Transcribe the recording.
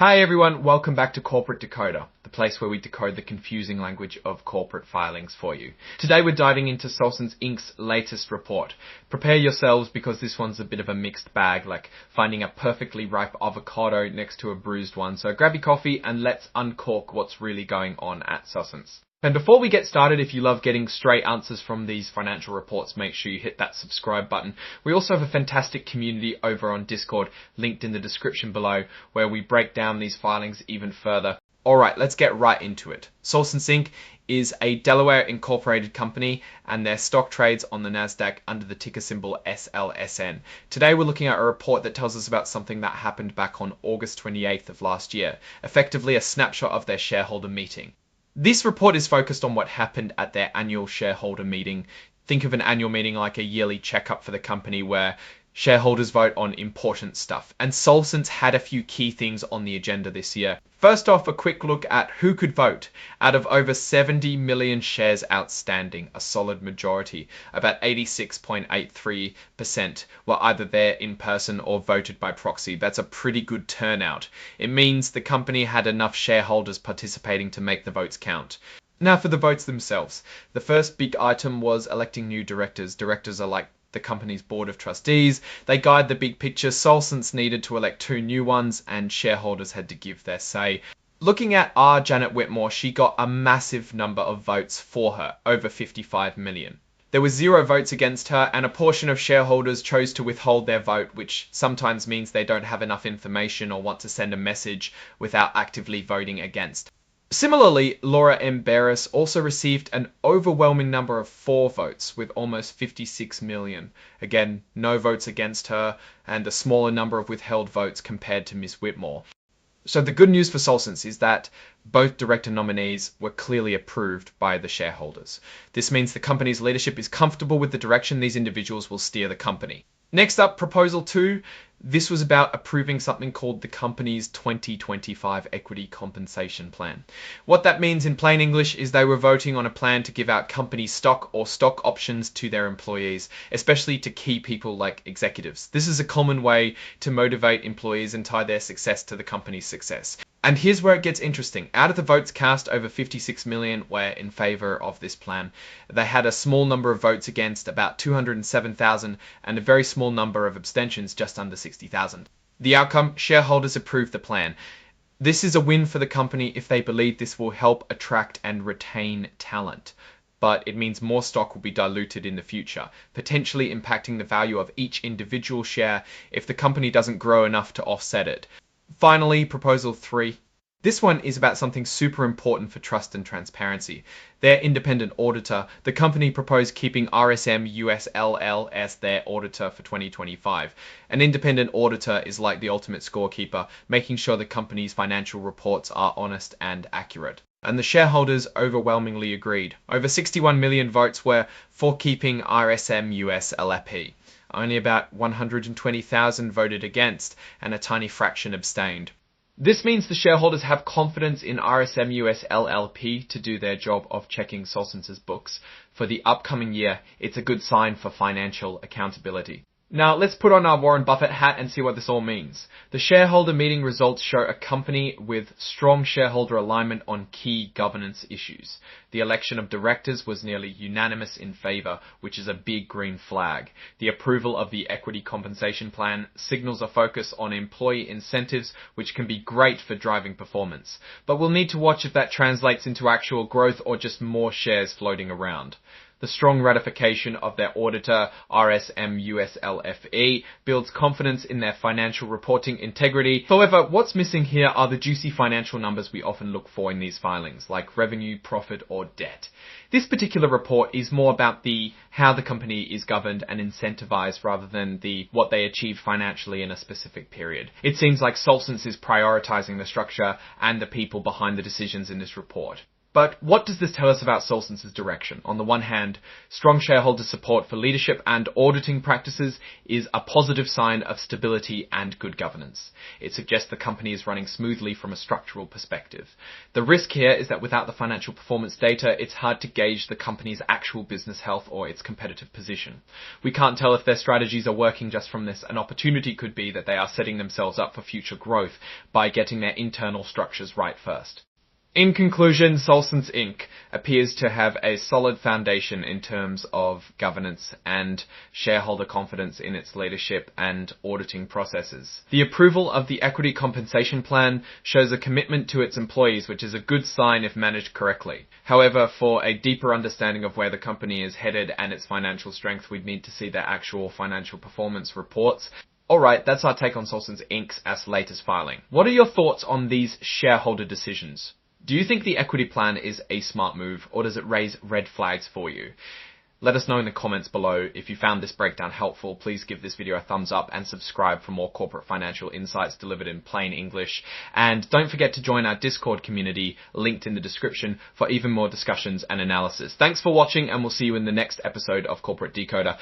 Hi everyone, welcome back to Corporate Decoder, the place where we decode the confusing language of corporate filings for you. Today we're diving into Solesence Inc.'s latest report. Prepare yourselves because this one's a bit of a mixed bag, like finding a perfectly ripe avocado next to a bruised one. So grab your coffee and let's uncork what's really going on at Solesence. And before we get started, if you love getting straight answers from these financial reports, make sure you hit that subscribe button. We also have a fantastic community over on Discord, linked in the description below, where we break down these filings even further. Alright, let's get right into it. Solesence Inc. is a Delaware incorporated company and their stock trades on the Nasdaq under the ticker symbol SLSN. Today we're looking at a report that tells us about something that happened back on August 28th of last year, effectively a snapshot of their shareholder meeting. This report is focused on what happened at their annual shareholder meeting. Think of an annual meeting like a yearly checkup for the company where shareholders vote on important stuff. And Solesence had a few key things on the agenda this year. First off, a quick look at who could vote. Out of over 70 million shares outstanding, a solid majority, about 86.83% were either there in person or voted by proxy. That's a pretty good turnout. It means the company had enough shareholders participating to make the votes count. Now for the votes themselves. The first big item was electing new directors. Directors are like the company's board of trustees. They guide the big picture. Solesence needed to elect 2 new ones and shareholders had to give their say. Looking at Janet Whitmore, she got a massive number of votes for her, over 55 million. There were 0 votes against her and a portion of shareholders chose to withhold their vote, which sometimes means they don't have enough information or want to send a message without actively voting against. Similarly, Laura M. Barris also received an overwhelming number of 4 votes with almost 56 million. Again, no votes against her and a smaller number of withheld votes compared to Ms. Whitmore. So the good news for Solesence is that both director nominees were clearly approved by the shareholders. This means the company's leadership is comfortable with the direction these individuals will steer the company. Next up, Proposal 2. This was about approving something called the company's 2025 Equity Compensation Plan. What that means in plain English is they were voting on a plan to give out company stock or stock options to their employees, especially to key people like executives. This is a common way to motivate employees and tie their success to the company's success. And here's where it gets interesting. Out of the votes cast, over 56 million were in favor of this plan. They had a small number of votes against, about 207,000, and a very small number of abstentions, just under 60,000. The outcome, shareholders approved the plan. This is a win for the company if they believe this will help attract and retain talent. But it means more stock will be diluted in the future, potentially impacting the value of each individual share if the company doesn't grow enough to offset it. Finally, Proposal 3. This one is about something super important for trust and transparency. Their independent auditor, the company proposed keeping RSM US LL as their auditor for 2025. An independent auditor is like the ultimate scorekeeper, making sure the company's financial reports are honest and accurate. And the shareholders overwhelmingly agreed. Over 61 million votes were for keeping RSM US LLP. Only about 120,000 voted against, and a tiny fraction abstained. This means the shareholders have confidence in RSM US LLP to do their job of checking Solesence's books. For the upcoming year, it's a good sign for financial accountability. Now, let's put on our Warren Buffett hat and see what this all means. The shareholder meeting results show a company with strong shareholder alignment on key governance issues. The election of directors was nearly unanimous in favor, which is a big green flag. The approval of the equity compensation plan signals a focus on employee incentives, which can be great for driving performance. But we'll need to watch if that translates into actual growth or just more shares floating around. The strong ratification of their auditor, RSM US LFE, builds confidence in their financial reporting integrity. However, what's missing here are the juicy financial numbers we often look for in these filings, like revenue, profit, or debt. This particular report is more about how the company is governed and incentivized rather than what they achieved financially in a specific period. It seems like Solesence is prioritizing the structure and the people behind the decisions in this report. But what does this tell us about Solesence's direction? On the one hand, strong shareholder support for leadership and auditing practices is a positive sign of stability and good governance. It suggests the company is running smoothly from a structural perspective. The risk here is that without the financial performance data, it's hard to gauge the company's actual business health or its competitive position. We can't tell if their strategies are working just from this. An opportunity could be that they are setting themselves up for future growth by getting their internal structures right first. In conclusion, Solesence Inc. appears to have a solid foundation in terms of governance and shareholder confidence in its leadership and auditing processes. The approval of the equity compensation plan shows a commitment to its employees, which is a good sign if managed correctly. However, for a deeper understanding of where the company is headed and its financial strength, we'd need to see their actual financial performance reports. Alright, that's our take on Solesence Inc.'s latest filing. What are your thoughts on these shareholder decisions? Do you think the equity plan is a smart move, or does it raise red flags for you? Let us know in the comments below. If you found this breakdown helpful, please give this video a thumbs up and subscribe for more corporate financial insights delivered in plain English. And don't forget to join our Discord community, linked in the description, for even more discussions and analysis. Thanks for watching, and we'll see you in the next episode of Corporate Decoder.